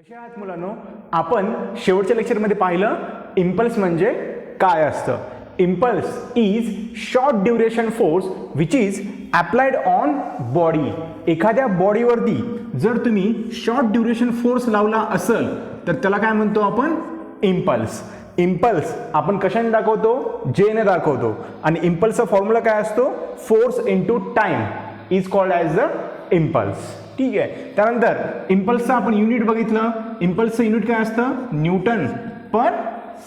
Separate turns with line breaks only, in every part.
कशा आहात मुलांनो? आपण शेवटच्या लेक्चरमध्ये पाहिलं इम्पल्स म्हणजे काय असतं. Impulse is short duration force which is applied on body. एखाद्या बॉडीवरती जर तुम्ही शॉर्ट ड्युरेशन फोर्स लावला असेल तर त्याला काय म्हणतो आपण? इम्पल्स. इम्पल्स आपण कशाने दाखवतो? जेने दाखवतो. आणि इम्पल्सचा फॉर्म्युला काय असतो? Force into time is called as the impulse. ठीक आहे. त्यानंतर इम्पल्सचं आपण युनिट बघितलं. इम्पल्सचं युनिट काय असतं? Newton per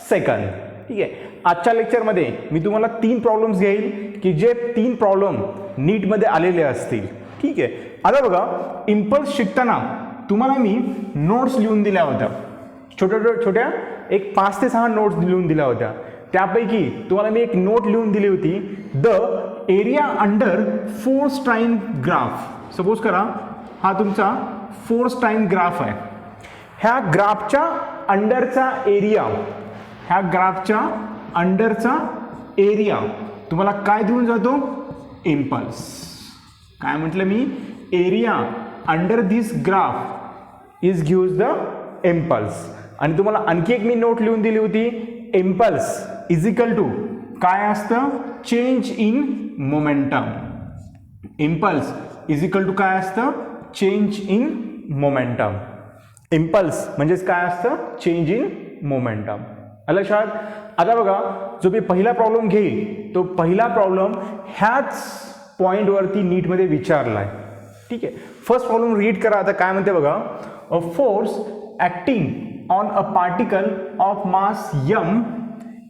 second. ठीक आहे. आजच्या लेक्चरमध्ये मी तुम्हाला 3 प्रॉब्लेम्स घेईल की जे 3 प्रॉब्लेम नीटमध्ये आलेले असतील. ठीक आहे. आता बघा, इम्पल्स शिकताना तुम्हाला मी नोट्स लिहून दिल्या होत्या. छोट्या एक 5 ते 6 नोट्स लिहून दिल्या होत्या. त्यापैकी तुम्हाला मी एक नोट लिहून दिली होती, the area under force time graph. Suppose करा हा तुमचा फोर्स टाइम ग्राफ आहे. ह्या ग्राफच्या अंडरचा एरिया, ह्या ग्राफच्या अंडरचा एरिया तुम्हाला काय देऊन जातो? इम्पल्स. काय म्हटलं मी? Area under this graph is gives the impulse. आणि तुम्हाला आणखी एक मी नोट लिहून दिली होती, इम्पल्स इज इक्वल टू काय असतं? Change in momentum. Impulse is equal to काय असतं? Change in momentum. इम्पल्स म्हणजेच काय असतं? Change in momentum. आलं लक्षात? आता बघा, जो मी पहिला प्रॉब्लेम घेईल तो पहिला प्रॉब्लेम ह्याच पॉईंटवरती नीटमध्ये विचारला आहे. ठीक आहे. फर्स्ट प्रॉब्लेम रीड करा. आता काय म्हणते बघा, a force acting on a particle of mass m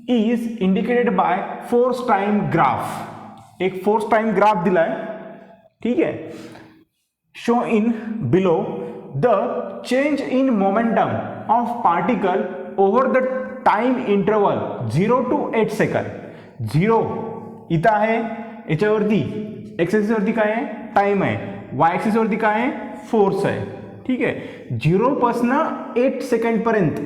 is indicated by force time graph. एक फोर्स टाइम ग्राफ दिलाय. ठीक आहे. Show in below the change in momentum of particle over the time interval 0 to 8 second. 0 इथं आहे, याच्यावरती x axis वरती काय आहे? टाइम आहे. वाय ॲक्सिस वरती काय आहे? फोर्स आहे. ठीक आहे. 0 पासून 8 सेकंड पर्यंत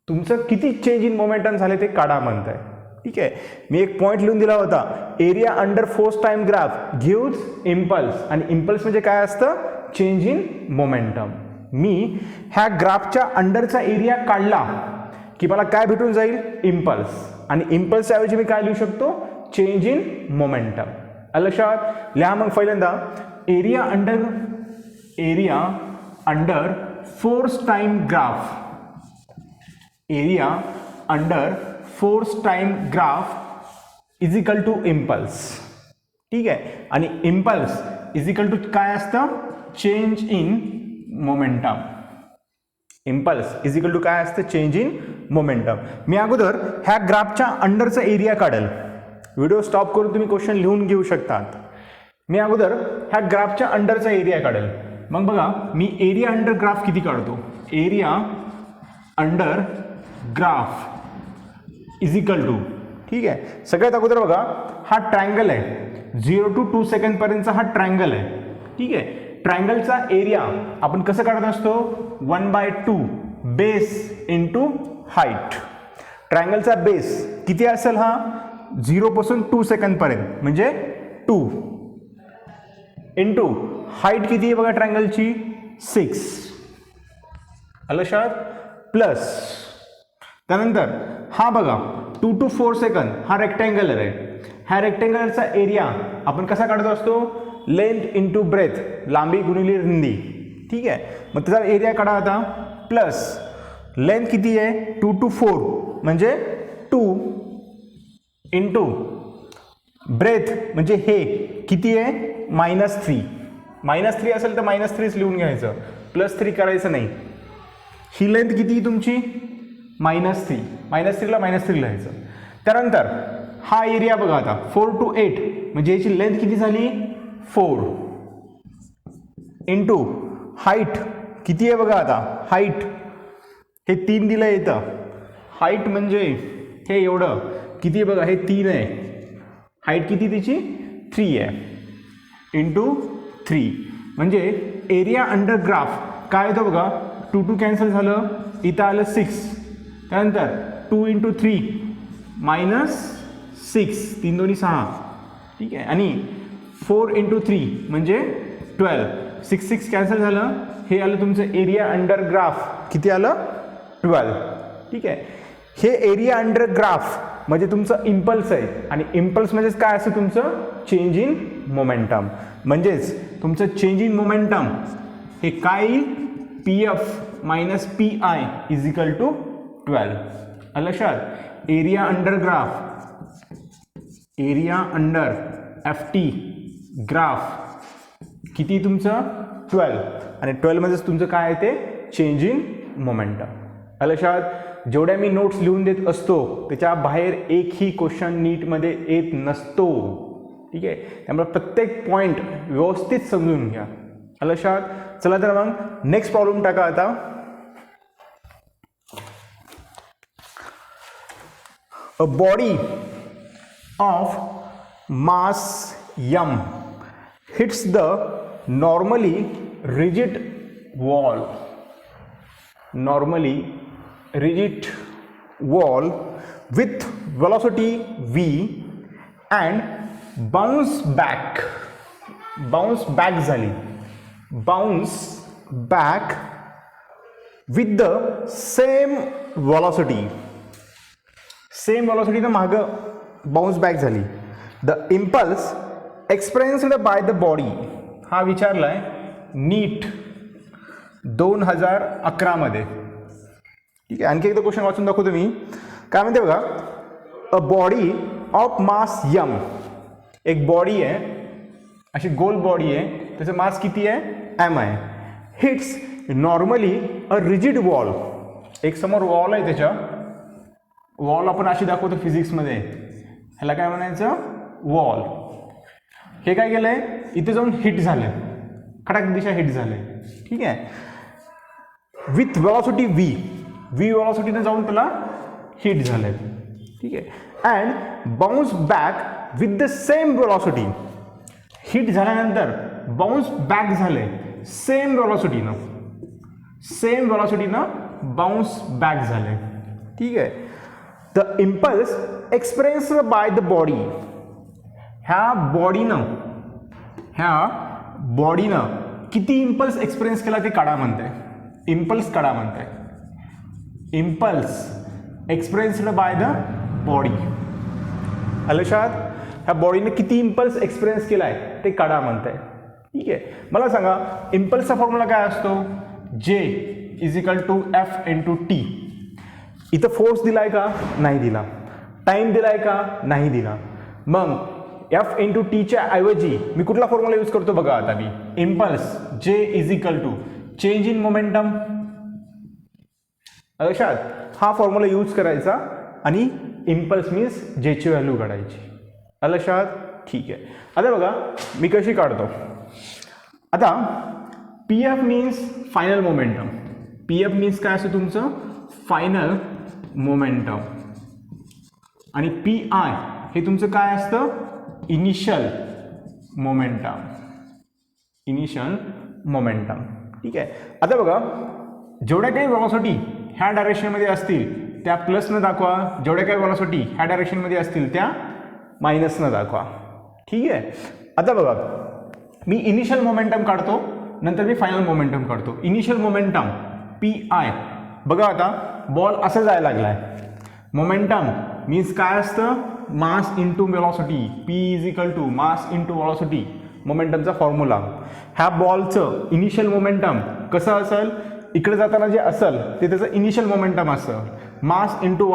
तुमचं किती चेंज इन मोमेंटम झाले ते काढा म्हणताय. ठीक आहे. मी एक पॉईंट लिहून दिला होता, area under force time graph gives impulse. आणि इम्पल्स म्हणजे काय असतं? Change in momentum. मी ह्या ग्राफच्या अंडरचा एरिया काढला की मला काय भेटून जाईल? इम्पल्स. आणि इम्पल्सच्या ऐवजी मी काय लिहू शकतो? Change in momentum. लक्षात? लिहा मग पहिल्यांदा, area under force time graph. Area under force time graph is equal to impulse. ठीक आहे. आणि इम्पल्स इज इक्वल टू काय असतं? Change in momentum. Impulse is equal to काय असतं? Change in momentum. मी अगोदर ह्या ग्राफच्या अंडरचा एरिया काढेल. व्हिडिओ स्टॉप करून तुम्ही क्वेश्चन लिहून घेऊ शकतात. मी अगोदर ह्या ग्राफच्या अंडरचा एरिया काढेल. मग बघा, मी एरिया अंडर ग्राफ किती काढतो? Area under graph is equal to, ठीक आहे. सगळ्यात अगोदर बघा, हा ट्रायंगल आहे. 0 to 2 सेकंड पर्यंतचा हा ट्रायंगल आहे. ठीक आहे. ट्रायंगलचा एरिया आपण कसं काढत असतो? 1/2 बेस इंटू हाईट. ट्रायंगलचा बेस किती असेल? हा 0 पासून 2 सेकंड पर्यंत म्हणजे 2 इंटू हाईट किती आहे बघा ट्रायंगलची? 6. आलं लक्षात? प्लस त्यानंतर हा बघा 2 to 4 सेकंद हा रेक्टँगलर आहे. ह्या रेक्टँगलरचा एरिया आपण कसा काढत असतो? लेंथ इंटू ब्रेथ, लांबी गुणिले रुंदी. ठीक आहे. मग त्याचा एरिया काढा आता. प्लस लेंथ किती आहे? 2 to 4 म्हणजे 2 इंटू ब्रेथ म्हणजे हे किती आहे? -3. -3 असेल तर -3 लिहून घ्यायचं, +3 करायचं नाही. ही लेंथ किती तुमची? -3. -3ला -3 लिहायचं. त्यानंतर हा एरिया बघा आता 4 to 8 म्हणजे याची लेंथ किती झाली? 4 इंटू हाईट किती आहे बघा आता? हाईट हे 3 दिलं येतं. हाईट म्हणजे हे एवढं किती आहे बघा? हे 3 आहे. हाईट किती तिची? 3 आहे इंटू 3 म्हणजे एरिया अंडर ग्राफ काय येतं बघा? 2 2 कॅन्सल झालं, इथं आलं 6. त्यानंतर 2 इंटू 3 -6, 3 दोन्ही 6. ठीक आहे. आणि 4 इंटू 3 म्हणजे 12. 6 6 कॅन्सल झालं. हे आलं तुमचं एरिया अंडर ग्राफ किती आलं 12. ठीक आहे. हे एरिया अंडर ग्राफ म्हणजे तुमचं इम्पल्स आहे आणि इम्पल्स म्हणजेच काय असतं तुमचं चेंज इन मोमेंटम. म्हणजेच तुमचं चेंज इन मोमेंटम हे काय येईल PF minus P I is equal to 12. लक्षात. Area under graph, area under F T graph किती तुमचं 12 आणि 12 मध्येच तुमचं काय आहे ते चेंज इन मोमेंटम. लक्षात. जेवढ्या मी नोट्स लिहून देत असतो त्याच्या बाहेर एकही क्वेश्चन नीटमध्ये येत नसतो. ठीक आहे. त्यामुळे प्रत्येक पॉईंट व्यवस्थित समजून घ्या. लक्षात. चला तर मग नेक्स्ट प्रॉब्लेम टाका आता. A body of mass m hits the normally rigid wall, with velocity v and bounce back with the same velocity ना मागं बाउन्स बॅक झाली. The impulse experienced by the body हा विचारलाय नीट 2011 मध्ये. ठीक आहे. आणखी एकदा क्वेश्चन वाचून दाखवतो मी. काय म्हणते बघा. A body of mass m, एक बॉडी आहे अशी गोल बॉडी आहे, त्याचं मास किती आहे m आहे. Hits normally a rigid wall, एक समोर वॉल आहे, त्याच्या वॉल आपण अशी दाखवतो फिजिक्समध्ये, ह्याला काय म्हणायचं वॉल. हे काय केलंय इथे जाऊन हिट झालं, खडाक दिशा हिट झाले. ठीक आहे. विथ व्हेलॉसिटी v व्हेलॉसिटीने जाऊन त्याला हिट झालंय. ठीक आहे. And bounce back with the same velocity, hit झाल्यानंतर बाउन्स बॅक झाले सेम व्हेलॉसिटीनं बाउन्स बॅक झाले. ठीक आहे. The impulse experienced by the body, ह्या बॉडीनं किती इम्पल्स एक्सपिरियन्स केला ते काढा म्हणते. इम्पल्स काढा म्हणते. Impulse experienced by the body. लक्षात. ह्या बॉडीने किती इम्पल्स एक्सपिरियन्स केलाय ते काढा म्हणते. ठीक आहे. मला सांगा इम्पल्सचा फॉर्म्युला काय असतो. J is equal to F into T. इथं फोर्स दिलाय का नाही दिला, टाइम दिलाय का नाही दिला. मग एफ इंटू टीच्या ऐवजी मी कुठला फॉर्म्युला यूज करतो बघा आता मी. Impulse J is equal to change in momentum. लक्षात. हा फॉर्म्युला यूज करायचा आणि इम्पल्स मीन्स जेची व्हॅल्यू काढायची. लक्षात. ठीक आहे. आता बघा मी कशी काढतो. आता P F means final momentum. P F means काय असतं तुमचं फायनल मोमेंटम आणि पी आय हे तुमचं काय असतं इनिशियल मोमेंटम. ठीक आहे. आता बघा जेवढ्या काही व्हेलॉसिटी ह्या डायरेक्शनमध्ये असतील त्या प्लसनं दाखवा, जेवढ्या काही व्हेलॉसिटी ह्या डायरेक्शनमध्ये असतील त्या मायनसनं दाखवा. ठीक आहे. आता बघा मी इनिशियल मोमेंटम काढतो, नंतर मी फायनल मोमेंटम काढतो. Initial momentum P I. बघा आता बॉल असं जायला लागलाय. मोमेंटम मीन्स काय असतं mass into velocity. P is equal to mass into velocity, मोमेंटमचा फॉर्म्युला. ह्या बॉलचं इनिशियल मोमेंटम कसं असेल, इकडे जाताना जे असेल ते त्याचं इनिशियल मोमेंटम असतं मास इंटू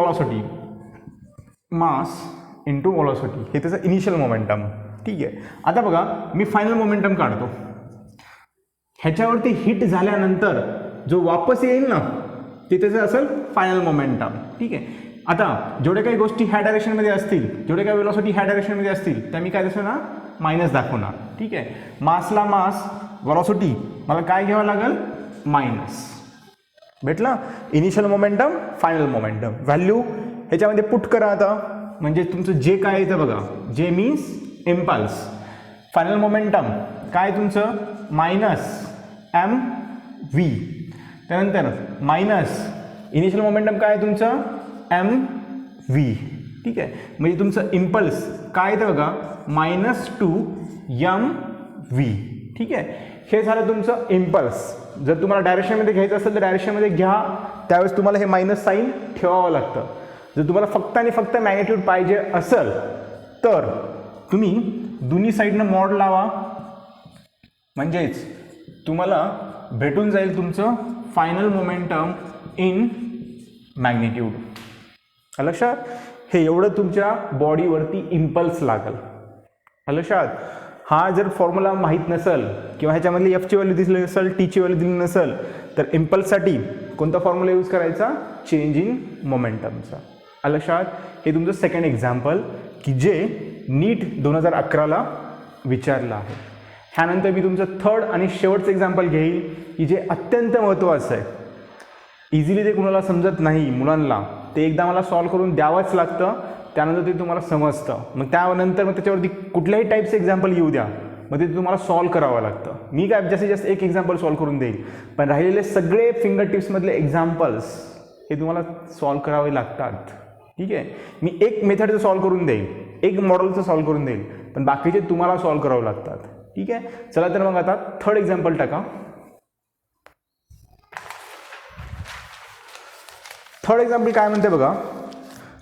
व्हेलॉसिटी हे त्याचं इनिशियल मोमेंटम. ठीक आहे. आता बघा मी फायनल मोमेंटम काढतो. ह्याच्यावरती हिट झाल्यानंतर जो वापस येईल ना ते त्याचं असेल फायनल मोमेंटम. ठीक आहे. आता जेवढ्या काही गोष्टी ह्या डायरेक्शनमध्ये असतील, जेवढ्या काही व्हेलॉसिटी ह्या डायरेक्शनमध्ये असतील त्या मी काय दाखवणार मायनस दाखवणार. ठीक आहे. मासला मास, व्हेलॉसिटी मला काय घ्यावं लागेल मायनस. भेटला. Initial momentum final momentum value ह्याच्यामध्ये पुट करा आता. म्हणजे तुमचं जे काय येतं बघा, जे मीन्स इम्पल्स. फायनल मोमेंटम काय तुमचं मायनस एम व्ही. त्यानंतर मायनस इनिशियल मोमेंटम काय तुमचं एम व्ही. ठीक आहे. म्हणजे तुमचं इम्पल्स काय येतं बघा -2 एम व्ही. ठीक आहे. हे झालं तुमचं इम्पल्स. जर तुम्हाला डायरेक्शनमध्ये घ्यायचं असेल तर डायरेक्शनमध्ये घ्या, त्यावेळेस तुम्हाला हे मायनस साईन ठेवावं लागतं. जर तुम्हाला फक्त आणि फक्त मॅग्नेट्यूड पाहिजे असेल तर तुम्ही दोन्ही साईडनं मॉड लावा, म्हणजेच तुम्हाला भेटून जाईल तुमचं फायनल मोमेंटम इन मॅग्नेट्यूड. लक्षात, हे एवढं तुमच्या बॉडीवरती इम्पल्स लागेल. लक्षात, हा जर फॉर्म्युला माहीत नसेल किंवा ह्याच्यामधली एफची व्हॅल्यू दिसली नसेल, टीची व्हॅल्यू दिली नसेल, तर इम्पल्ससाठी कोणता फॉर्म्युला यूज करायचा, चेंज इन मोमेंटमचा. लक्षात, हे तुमचं सेकंड एक्झाम्पल की जे नीट 2011ला विचारलं आहे. ह्यानंतर मी तुमचं थर्ड आणि शेवटचं एक्झाम्पल घेईल की जे अत्यंत महत्त्वाचं आहे. इझिली ते कुणाला समजत नाही मुलांना, ते एकदा मला सॉल्व करून द्यावंच लागतं, त्यानंतर ते तुम्हाला समजतं. मग त्यानंतर मग त्याच्यावरती कुठल्याही टाईपचं एक्झाम्पल येऊ द्या, मग ते तुम्हाला सॉल्व करावं लागतं. मी काय जास्तीत जास्त एक एक्झाम्पल सॉल्व करून देईल, पण राहिलेले सगळे फिंगर टिप्समधले एक्झाम्पल्स हे तुम्हाला सॉल्व करावे लागतात. ठीक आहे, मी एक मेथडचं सॉल्व करून देईल, एक मॉडेलचं सॉल्व करून देईल, पण बाकीचे तुम्हाला सॉल्व करावं लागतात. ठीक आहे, चला तर मग आता थर्ड एक्झाम्पल टाका. थर्ड एक्झाम्पल काय म्हणते बघा,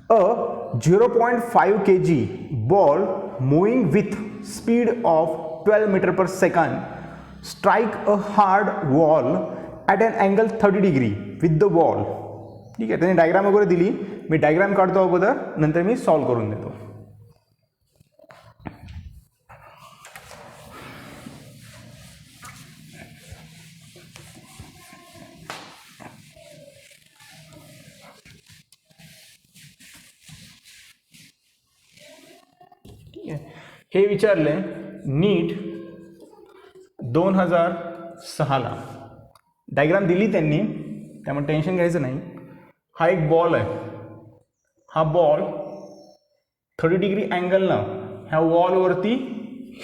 a 0.5 kg ball moving with speed of 12 metre per second strike a hard wall at an angle 30 degree with the wall. ठीक आहे, त्याने डायग्राम वगैरे दिली, मी डायग्राम काढतो अगोदर, नंतर मी सॉल्व करून देतो. हे विचारले नीट 2006ला. डायग्राम दिली त्यांनी, त्यामुळे टेन्शन घ्यायचं नाही. हा एक बॉल आहे, हा बॉल 30 डिग्री अँगलनं ह्या वॉलवरती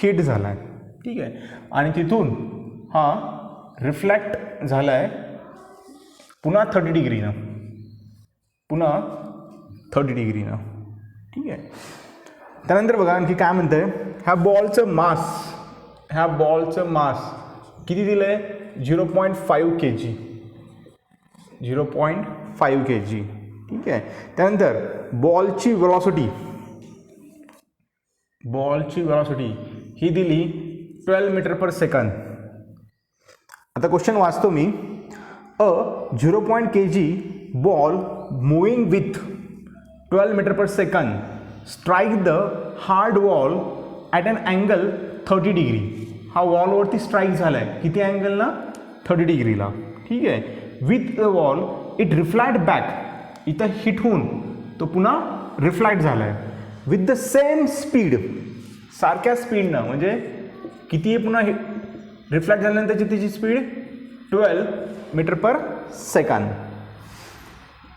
हिट झाला आहे. ठीक आहे, आणि तिथून हा रिफ्लॅक्ट झाला आहे पुन्हा 30 डिग्रीनं, पुन्हा 30 डिग्रीनं. ठीक आहे, त्यानंतर बघा आणखी काय म्हणतंय, ह्या बॉलचं मास किती दिलं आहे, 0.5 kg, 0.5 kg. ठीक आहे, त्यानंतर बॉलची व्हेलॉसिटी ही दिली 12 मीटर पर सेकंद. आता क्वेश्चन वाचतो मी, a 0.5 kg ball moving with 12 metre per second strike the hard wall at an angle 30 degree. हा वॉलवरती स्ट्राईक झाला आहे, किती अँगलला, 30 डिग्रीला. ठीक आहे, with the wall it reflect back, इथं हिट होऊन तो पुन्हा रिफ्लॅक्ट झाला आहे विथ द सेम स्पीड, सारख्या स्पीडनं. म्हणजे किती आहे पुन्हा रिफ्लॅक्ट झाल्यानंतरची त्याची speed 12 metre per second.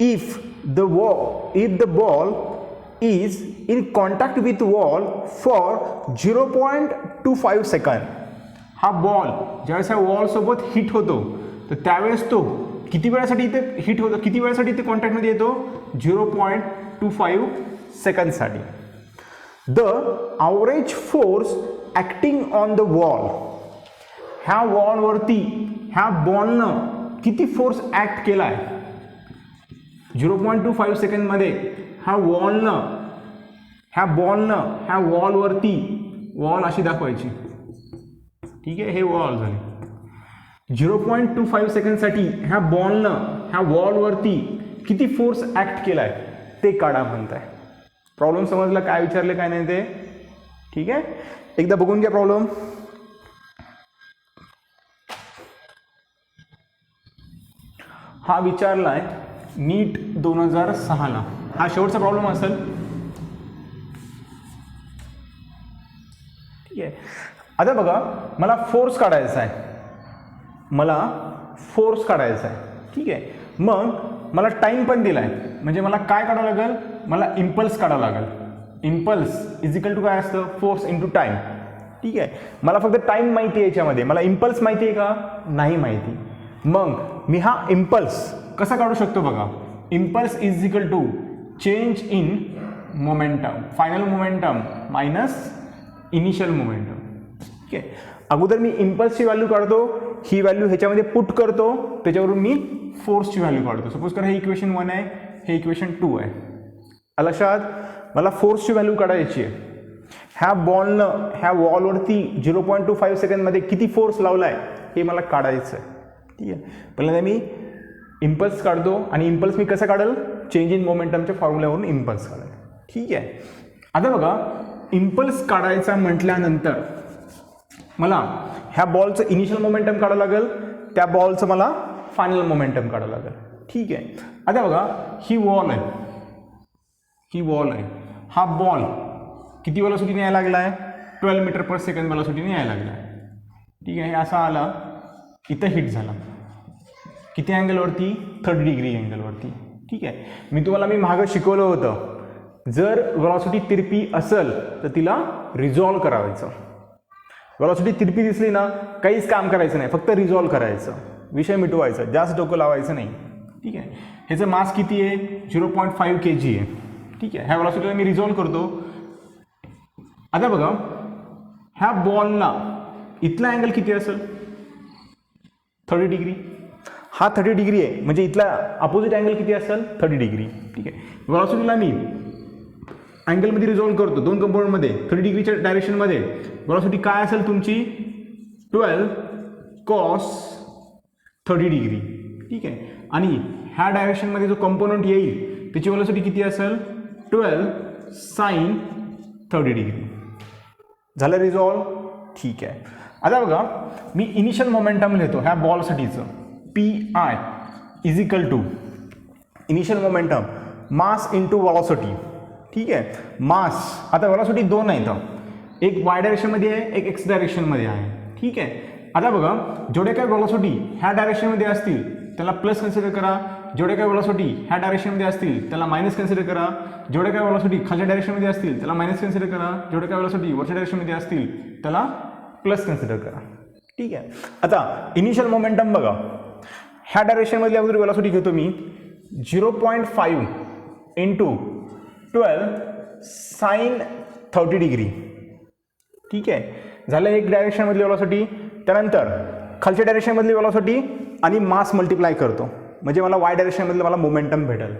If the ball is in contact with wall for 0.25 second. हा बॉल ज्यावेळेस ह्या वॉलसोबत हिट होतो तर त्यावेळेस तो किती वेळासाठी इथे हिट होतो, किती वेळासाठी इथे कॉन्टॅक्टमध्ये येतो, 0.25 सेकंडसाठी. The average force acting on the wall, ह्या वॉलवरती ह्या बॉलनं किती फोर्स ॲक्ट केला आहे 0.25 सेकंडमध्ये. ह्या बॉलनं ह्या वॉलवरती, वॉल अशी दाखवायची. ठीक आहे, हे वॉल झाले. 0.25 सेकंडसाठी ह्या बॉलनं ह्या वॉलवरती किती फोर्स ॲक्ट केला आहे ते काढा म्हणताय. प्रॉब्लेम समजला काय विचारले काय नाही ते. ठीक आहे, एकदा बघून घ्या प्रॉब्लेम. हा विचारलाय नीट 2006ला. हा शेवटचा प्रॉब्लेम असेल. ठीक आहे, आता बघा मला फोर्स काढायचा आहे, ठीक आहे. मग मला टाईम पण दिला आहे, म्हणजे मला काय काढावं लागेल, मला इम्पल्स काढावं लागेल. इम्पल्स इज इक्वल टू काय असतं, फोर्स इंटू टाईम. ठीक आहे, मला फक्त टाईम माहिती आहे, याच्यामध्ये मला इम्पल्स माहिती आहे का, नाही माहिती. मग मी हा इम्पल्स कसा काढू शकतो बघा. Impulse is equal to change in momentum, final momentum minus initial momentum. ठीक आहे, अगोदर मी इम्पल्सची व्हॅल्यू काढतो, ही व्हॅल्यू ह्याच्यामध्ये पुट करतो, त्याच्यावरून मी फोर्सची व्हॅल्यू काढतो. सपोज करा हे इक्वेशन 1 आहे, हे इक्वेशन 2 आहे. लक्षात, मला फोर्सची व्हॅल्यू काढायची आहे. ह्या बॉलनं ह्या वॉलवरती 0.25 सेकंडमध्ये किती फोर्स लावला आहे हे मला काढायचं आहे. ठीक आहे, पहिल्यांदा मी इम्पल्स काढतो आणि इम्पल्स मी कसं काढेल, चेंज इन मोमेंटमच्या फॉर्म्युल्यावरून इम्पल्स काढेल. ठीक आहे, आता बघा इम्पल्स काढायचा म्हटल्यानंतर मला ह्या बॉलचं इनिशियल मोमेंटम काढावं लागेल, त्या बॉलचं मला फायनल मोमेंटम काढावं लागेल. ठीक आहे, आता बघा ही वॉल आहे, ही वॉल आहे, हा बॉल किती वेलोसिटीने यायला लागला आहे, 12 मीटर पर सेकंड वेलोसिटीने यायला लागला आहे. ठीक आहे, हे असा आला, इथं हिट झाला, किती अँगलवरती, 30 डिग्री अँगलवरती. ठीक आहे, मी तुम्हाला मागं शिकवलं होतं, जर वेलॉसिटी तिरपी असेल तर तिला रिझॉल्व करायचं. वेलॉसिटी तिरपी दिसली ना, काहीच काम करायचं नाही, फक्त रिझॉल्व करायचं, विषय मिटवायचा, जास्त डोकं लावायचं नाही. ठीक आहे, ह्याचं मास किती आहे, 0.5 kg आहे. ठीक आहे, ह्या वेलॉसिटीला मी रिझॉल्व करतो. आता बघा ह्या बॉलला इथला अँगल किती असेल, 30 डिग्री. हा 30 डिग्री आहे, म्हणजे इथला अपोजिट अँगल किती असेल, 30 डिग्री. ठीक आहे, वेलॉसिटीला मी अँगलमध्ये रिझॉल्व करतो, दोन कंपोनंटमध्ये, 30 डिग्रीच्या डायरेक्शनमध्ये. वेलॉसिटी काय असेल तुमची, 12 cos 30 डिग्री. ठीक आहे, आणि ह्या डायरेक्शनमध्ये जो कंपोनंट येईल त्याची वेलॉसिटी किती असेल, 12 sin 30 डिग्री. झालं रिझॉल्व. ठीक आहे, आता बघा मी इनिशियल मोमेंटम लिहितो ह्या बॉलसाठीचं, PI is equal to initial momentum mass into velocity. ठीक आहे, मास आता वेलॉसिटी दोन आहेत, एक वाय डायरेक्शनमध्ये आहे, एक एक्स डायरेक्शनमध्ये आहे. ठीक आहे, आता बघा जेवढे काय वेलॉसिटी ह्या डायरेक्शनमध्ये असतील त्याला प्लस कन्सिडर करा, जेवढे काय वेलॉसिटी ह्या डायरेक्शनमध्ये असतील त्याला मायनस कन्सिडर करा, जेवढे काय वेलॉसिटी खालच्या डायरेक्शनमध्ये असतील त्याला मायनस कन्सिडर करा, जेवढे काय वेलॉसिटी वरच्या डायरेक्शनमध्ये असतील त्याला प्लस कन्सिडर करा. ठीक आहे, आता इनिशियल मोमेंटम बघा, ह्या डायरेक्शनमधली अगोदर वेलॉसिटी घेतो मी 0.5 इंटू 12 sin 30 डिग्री. ठीक आहे, झालं एक डायरेक्शनमधली वेलॉसिटी. त्यानंतर खालच्या डायरेक्शनमधली वेलॉसिटी आणि मास मल्टिप्लाय करतो, म्हणजे मला वाय डायरेक्शनमधलं मला मोमेंटम भेटेल.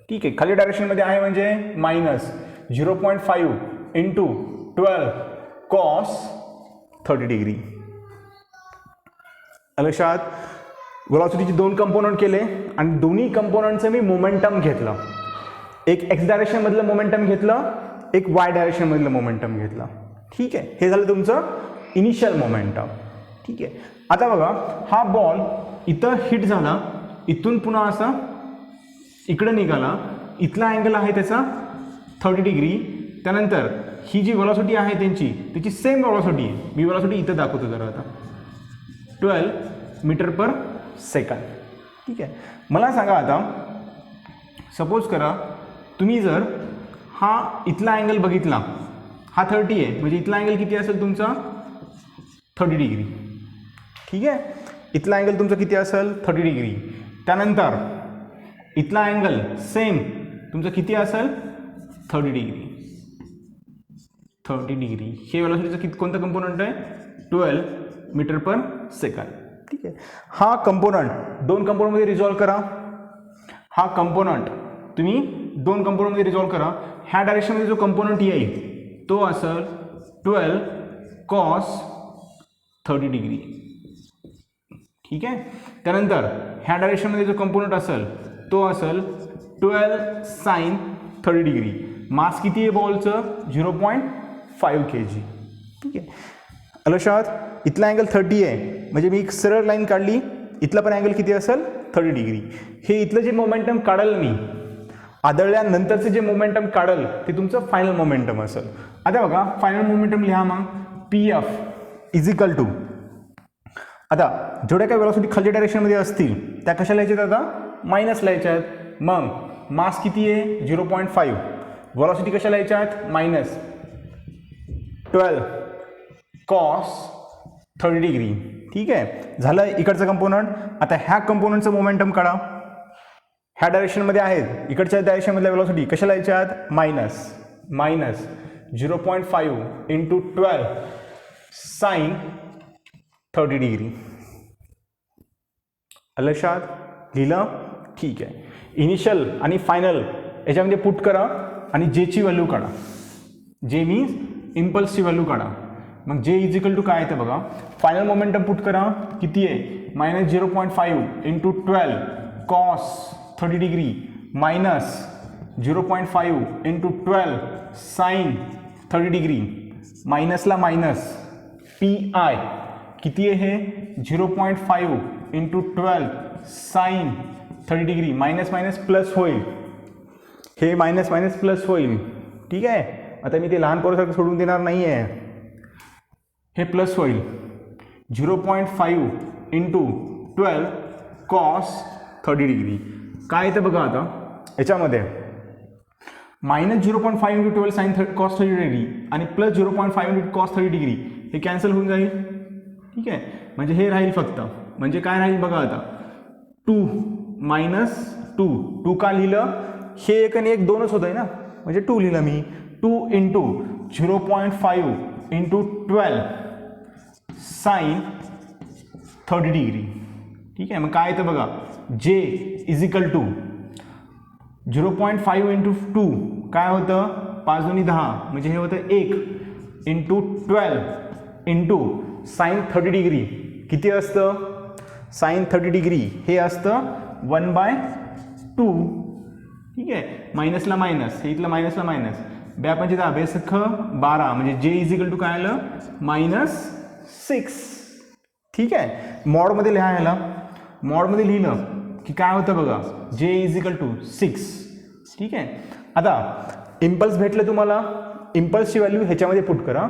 ठीक आहे, खाली डायरेक्शनमध्ये आहे म्हणजे मायनस 0.5 इंटू 12 cos 30 डिग्री. लक्षात, वेलॉसिटीचे दोन कंपोनंट केले आणि दोन्ही कंपोनंटचं मी मोमेंटम घेतलं, एक एक्स डायरेक्शनमधलं मोमेंटम घेतलं, एक वाय डायरेक्शनमधलं मोमेंटम घेतलं. ठीक आहे, हे झालं तुमचं इनिशियल मोमेंटम. ठीक आहे, आता बघा हा बॉल इथं हिट झाला, इथून पुन्हा असा इकडे निघाला, इथला अँगल आहे त्याचा 30 डिग्री. त्यानंतर ही जी वेलॉसिटी आहे त्याची सेम वेलॉसिटी आहे, मी वेलॉसिटी इथं दाखवतो जरा आता, 12 मीटर पर सेकंड. ठीक आहे, मला सांगा आता सपोज करा तुम्ही जर हा इथला अँगल बघितला, हा 30 आहे, म्हणजे इथला अँगल किती असेल तुमचा, 30 डिग्री. ठीक आहे, इथला अँगल तुमचा किती असेल, 30 डिग्री. त्यानंतर इथला अँगल सेम तुमचा किती असेल, 30 डिग्री. 30 डिग्री हे वेलॉसिटीचं कोणता कंपोनंट आहे, 12 मीटर पर सेकंड. ठीक आहे, हा कंपोनंट दोन कंपोनंटमध्ये रिझॉल्व करा. हा कंपोनंट तुम्ही दोन कंपोनंटमध्ये रिझॉल्व करा. ह्या डायरेक्शनमध्ये जो कंपोनंट येईल तो असेल 12 cos 30 डिग्री. ठीक आहे, त्यानंतर ह्या डायरेक्शनमध्ये जो कंपोनंट असेल तो असेल 12 sin 30 डिग्री. मास किती आहे बॉलचं, 0.5 kg. ठीक आहे, लक्षात, इथला अँगल 30 आहे, म्हणजे मी एक सरळ लाईन काढली, इथला पण अँगल किती असेल, 30 डिग्री. हे इथलं जे मोमेंटम काढेल मी, आदळल्यानंतरचं जे मोमेंटम काढेल ते तुमचं फायनल मोमेंटम असेल. आता बघा फायनल मोमेंटम लिहा मग, PF इज इक्वल टू, आता जेवढ्या काही वेलॉसिटी खालच्या डायरेक्शनमध्ये असतील त्या कशा लिहायच्यात, आता मायनस लिहायच्या आहेत. मग मास किती आहे, 0.5, वेलॉसिटी कशा लिहायच्यात, मायनस 12 cos 30 डिग्री. ठीक आहे, झालं इकडचं कंपोनंट. आता ह्या कंपोनंटचं मोमेंटम काढा, ह्या डायरेक्शनमध्ये आहेत, इकडच्या डायरेक्शनमधल्या वेलॉसिटी कशा लिहायच्यात, मायनस 0.5 इंटू 12 sin 30 डिग्री. लक्षात लिहिलं? ठीक आहे. इनिशियल आणि फायनल याच्यामध्ये पुट करा आणि जेची व्हॅल्यू काढा. जे मीन्स इम्पल्सची व्हॅल्यू काढा. मग जे इज इक्वल टू काय येतं बघा. फायनल मोमेंटम पुट करा. किती आहे? -0.5 into 12 cos 30 degree minus 0.5 into 12 sine 30 degree मायनसला मायनस पी आय किती आहे? 0.5 into 12 sine 30 degree minus minus plus होईल. हे मायनस मायनस प्लस होईल. ठीक आहे. आता मी ते लहान पोरासारखं सोडून देणार नाही आहे. हे प्लस होईल. 0.5 इंटू 12 कॉस 30 डिग्री काय येतं बघा. आता याच्यामध्ये -0.5 इंटू 12 साइन कॉस 30 डिग्री आणि प्लस 0.5 इंटू कॉस 30 डिग्री हे कॅन्सल होऊन जाईल. ठीक आहे. म्हणजे हे राहील फक्त. म्हणजे काय राहील बघा. आता 2 मायनस 2 का लिहिलं? हे एक आणि एक दोनच होत आहे ना, म्हणजे 2 लिहिलं मी. 2 इंटू 0.5 इंटू 12 साइन 30 डिग्री. ठीक आहे. मग काय येतं बघा. जे इज इक्वल टू 0.5 इंटू 2 काय होतं? 5 2 10 म्हणजे हे होतं 1 इंटू 12 इंटू साइन 30 डिग्री किती असतं? साइन 30 डिग्री हे असतं 1/2. ठीक आहे. मायनसला मायनस, हे इथलं मायनसला मायनस, 2 पंचे 10 बेसख 12 म्हणजे जे इज इक्वल टू काय आलं? -6. ठीक आहे. मॉडमध्ये लिहायला मॉडमध्ये लिहिलं की काय होतं बघा. जे इज इक्वल टू 6. ठीक आहे. आता इम्पल्स भेटलं तुम्हाला. इम्पल्सची व्हॅल्यू ह्याच्यामध्ये पुट करा.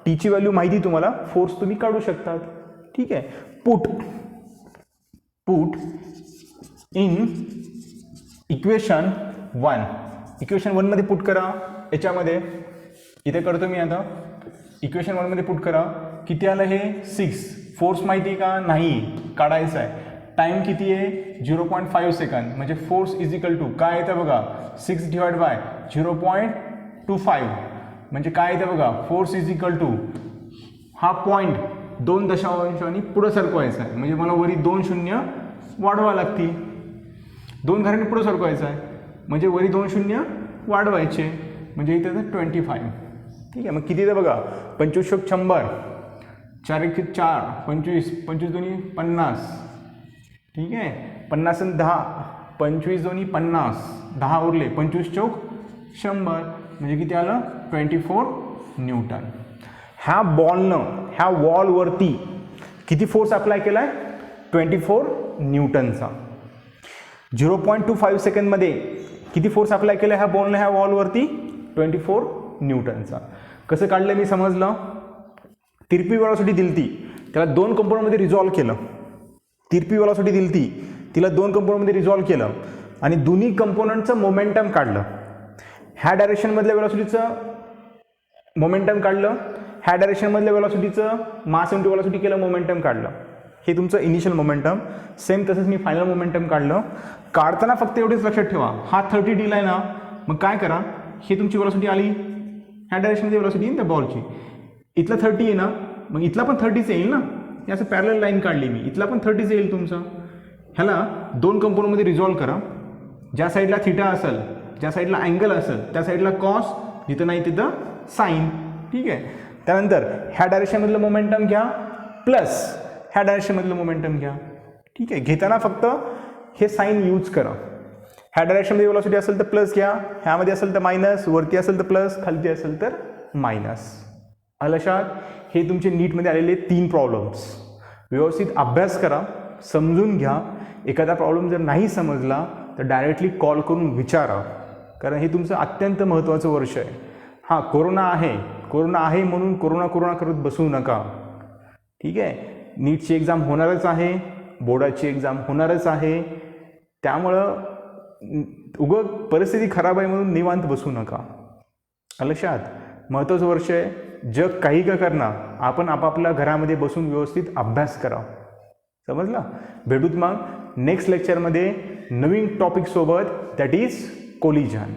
टीची व्हॅल्यू माहिती तुम्हाला, फोर्स तुम्ही काढू शकतात. ठीक आहे. Put in equation 1. इक्वेशन 1 मध्ये पुट करा. याच्यामध्ये इथे करतो मी आता. इक्वेशन 1 मध्ये पुट करा. किती आलं हे? 6. फोर्स माहिती आहे का? नाही, काढायचं आहे. टाइम किती आहे? 0.5 सेकंद म्हणजे फोर्स इज इक्वल टू काय येतं बघा. 6 डिवाइड बाय 0.25 म्हणजे काय येतं बघा. फोर्स इज इक्वल टू हा पॉईंट 2 दशांशांनी पुढं सरकवायचा आहे. म्हणजे मला वरी 2 शून्य वाढवा लागतील. 2 घरांनी पुढं सरकवायचं आहे म्हणजे वरी 2 शून्य वाढवायचे म्हणजे इथे 25. ठीक आहे. मग किती येतं बघा. 25 × 100 4 × 4 25 25 2 50. ठीक आहे. 50 आणि 10 25 2 50 10 उरले 25 चौक 100 म्हणजे किती आलं? 24 न्यूटन. ह्या बॉलनं ह्या वॉलवरती किती फोर्स अप्लाय केला आहे? 24 न्यूटनचा. 0.25 सेकंदमध्ये किती फोर्स अप्लाय केला ह्या बॉलनं ह्या वॉलवरती? 24 न्यूटनचा. कसं काढलं मी समजलं? तिरपी वेळासाठी दिलती त्याला 2 कंपोनंटमध्ये रिझॉल्व केलं. तिरपी वेळासाठी दिलती तिला 2 कंपोनंटमध्ये रिझॉल्व केलं आणि दोन्ही कंपोनंटचं मोमेंटम काढलं. ह्या डायरेक्शनमधल्या वेलॉसिटीचं मोमेंटम काढलं. ह्या डायरेक्शनमधल्या वेलॉसिटीचं मास इंटू वेलॉसिटी केलं, मोमेंटम काढलं. हे तुमचं इनिशियल मोमेंटम. सेम तसंच मी फायनल मोमेंटम काढलं. काढताना फक्त एवढेच लक्षात ठेवा, हा 30 दिला आहे ना, मग काय करा, हे तुमची वेलॉसिटी आली, ह्या डायरेक्शनमध्ये वेलॉसिटी येईल त्या बॉलची. इथला 30 आहे ना, मग इथला पण 30च येईल ना. हे असं पॅरलल लाईन काढली मी, इथला पण 30च येईल तुमचं. ह्याला 2 कंपोनंटमध्ये रिझॉल्व करा. ज्या साईडला थिटा असेल, ज्या साईडला अँगल असेल त्या साईडला कॉस, जिथं नाही तिथं साईन. ठीक आहे. त्यानंतर ह्या डायरेक्शनमधलं मोमेंटम घ्या प्लस ह्या डायरेक्शनमधलं मोमेंटम घ्या. ठीक आहे. घेताना फक्त हे साईन यूज करा. ह्या डायरेक्शनमध्ये वेलॉसिटी असेल तर प्लस घ्या, ह्यामध्ये असेल तर मायनस, वरती असेल तर प्लस, खालती असेल तर मायनस. लक्षात. हे तुमचे नीटमध्ये आलेले 3 प्रॉब्लेम्स. व्यवस्थित अभ्यास करा, समजून घ्या. एखादा प्रॉब्लेम जर नाही समजला तर डायरेक्टली कॉल करून विचारा, कारण हे तुमचं अत्यंत महत्त्वाचं वर्ष आहे. हां, कोरोना आहे म्हणून कोरोना करत बसू नका. ठीक आहे. नीटची एक्झाम होणारच आहे, बोर्डाची एक्झाम होणारच आहे. त्यामुळं परिस्थिती खराब आहे म्हणून निवांत बसू नका. लक्षात. महत्त्वाचं वर्ष आहे. जग काही का करणार, आपण आपापल्या घरामध्ये बसून व्यवस्थित अभ्यास करा. समजलं. भेटूत मग नेक्स्ट लेक्चरमध्ये नवीन टॉपिकसोबत, दॅट इज कोलिजन.